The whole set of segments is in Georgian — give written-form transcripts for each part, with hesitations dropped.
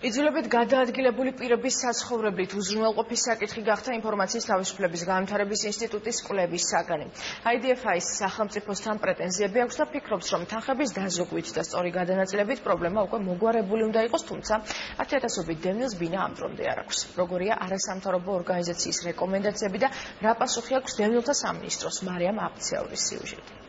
იძულებით გადაადგილებული პირების საცხოვრებლით უზრუნველყოფის საკითხი გახდა ინფორმაციის თავისუფლების განვითარების ინსტიტუტის კვლევის საგანი. IDFI-ს სახელმწიფოსთან პრეტენზიები აქვს და ფიქრობს, რომ თანხების დაზოგვით და სწორი გადანაწილებით პრობლემა უკვე მოგვარებული უნდა იყოს, თუმცა 10,000-ობით დევნილს ბინა ამ დრომდე არ აქვს. როგორია არასამთავრობო ორგანიზაციის რეკომენდაციები და რა პასუხი აქვს დევნილთა სამინისტროს? მარიამ აბცეურის სიუჟეტი.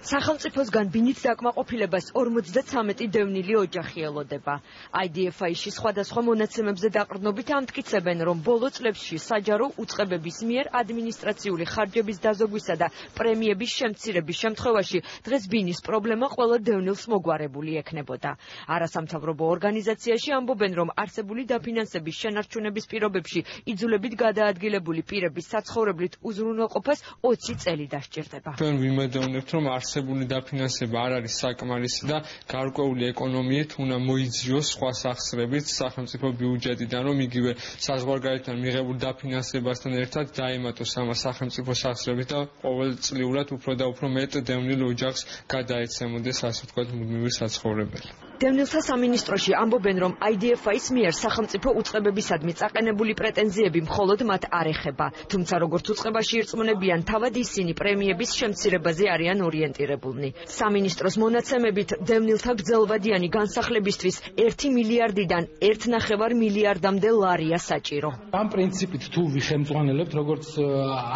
სახელმწიფოსგან ბინით დაკმაყოფილებას 53 დევნილი ოჯახი ელოდება. IDFI-ში სხვადასხვა მონაცემებზე დაყრდნობით ამტკიცებენ, რომ ბოლო წლებში საჯარო უწყებების მიერ ადმინისტრაციული ხარჯების დაზოგვისა და პრემიების შემცირების შემთხვევაში დღეს ბინის პრობლემა ყველა დევნილს მოგვარებული ექნებოდა. არასამთავრობო ორგანიზაციაში ამბობენ, რომ არსებული დაფინანსების შენარჩუნების პირობებში იძულებით გადაადგილებული პირების საცხოვრებლით უზრუნველყოფას 20 წელი დასჭირდება. ჩვენ ვიმედოვნებთ, რომ არსებული დაფინანსება არ არის საკმარისი და გარკვეული ეკონომიით უნდა მოიძიოს სხვა სახსრებით სახელმწიფო ბიუჯეტიდან, რომ იგივე საზღვარგარეთთან მიღებულ დაფინანსებასთან ერთად დაემატოს ამ სახელმწიფო სახსრებით და ყოველწლიურად უფრო და უფრო მეტ დევნილ ოჯახს გადაეცემოდეს, ასე ვთქვათ, მუდმივი საცხოვრებელი. დევნილთა სამინისტროში ამბობენ, რომ IDFI-ს მიერ სახელმწიფო უწყებებისადმი წაყენებული პრეტენზიები მხოლოდ მათ არ ეხება, თუმცა როგორც უწყებაში ირწმუნებიან, თავად ისინი პრემიების შემცირებაზე არიან ორიენტირებულნი. სამინისტროს მონაცემებით დევნილთა გრძელვადიანი განსახლებისთვის 1 მილიარდიდან 1,5 მილიარდამდე ლარია საჭირო. ამ პრინციპით თუ ვიხემწვანელებთ, როგორც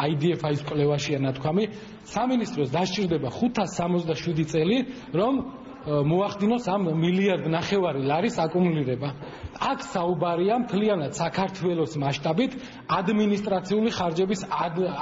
IDFI-ს კვლევაშია ნათქვამი, სამინისტროს დასჭირდება 567 წელი, რომ მოახდინოს ამ 1,5 მილიარდ ლარის აკუმულირება. აქ საუბარია მთლიანად საქართველოს მასშტაბით ადმინისტრაციული ხარჯების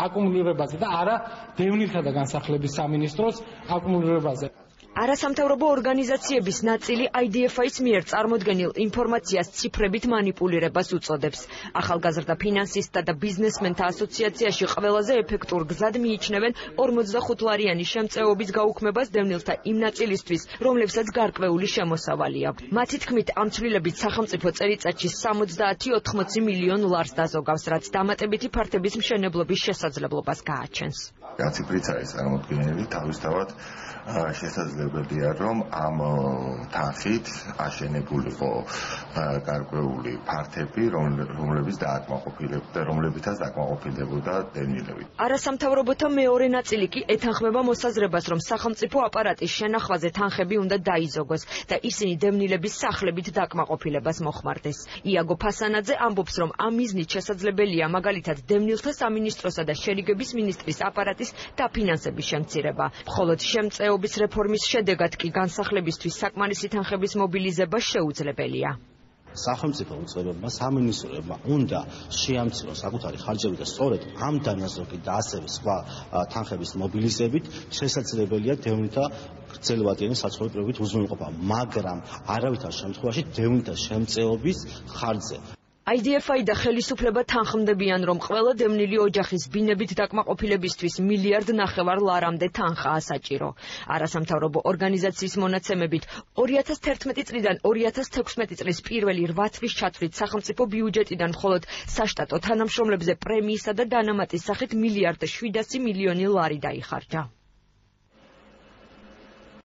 აკუმულირებაზე და არა დევნილთა და განსახლების სამინისტროს აკუმულირებაზე. არასამთავრობო ორგანიზაციების ნაწილი IDFI-ს მიერ წარმოდგენილ ინფორმაციას ციფრებით მანიპულირებას უწოდებს. ახალგაზრდა ფინანსისტთა და ბიზნესმენთა ასოციაციაში ყველაზე ეფექტურ გზად მიიჩნევენ 45 ლარიანი შემწეობის გაუქმებას დევნილთა იმ ნაწილისთვის, რომლებსაც გარკვეული შემოსავალი აქვს. მათი თქმით, ამ ცვლილებით სახელმწიფო წელიწადში 70-80 მილიონ ლარს დაზოგავს, რაც დამატებითი ფართების მშენებლობის შესაძლებლობას გააჩენს. ციფრიც არის წარმოდგენილი, თავისთავად შესაძლებელია, რომ ამ თანხით აშენებულიყო გარკვეული ფართები, რომლებითაც დაკმაყოფილებოდა დევნილები. არასამთავრობოთა მეორე ნაწილი კი ეთანხმება მოსაზრებას, რომ სახელმწიფო აპარატის შენახვაზე თანხები უნდა დაიზოგოს და ისინი დევნილების სახლებით დაკმაყოფილებას მოხმარდეს. იაგო ფასანაძე ამბობს, რომ ამ მიზნით შესაძლებელია მაგალითად დევნილთა სამინისტროსა და შერიგების მინისტრის აპარატის დაფინანსების შემცირება. მხოლოდ შემწეობის რეფორმის შედეგად კი განსახლებისთვის საკმარისი თანხების მობილიზება შეუძლებელია. სახელმწიფო უწყებებმა, სამინისტროებმა უნდა შეამციროს საკუთარი ხარჯები და სწორედ ამ დანაზოგი და ასევე სხვა თანხების მობილიზებით შესაძლებელია დევნილთა გრძელვადიანი საცხოვრებლებით უზრუნველყოფა, მაგრამ არავითარ შემთხვევაში დევნილთა შემწეობის ხარჯზე. IDFI და ხელისუფლება თანხმდებიან, რომ ყველა დევნილი ოჯახის ბინებით დაკმაყოფილებისთვის 1,5 მილიარდ ლარამდე თანხაა საჭირო. არასამთავრობო ორგანიზაციის მონაცემებით 2011 წლიდან 2016 წლის პირველი 8 თვის ჩათვლით სახელმწიფო ბიუჯეტიდან მხოლოდ საშტატო თანამშრომლებზე პრემიისა და დანამატის სახით 1,7 მილიარდი ლარი დაიხარჯა.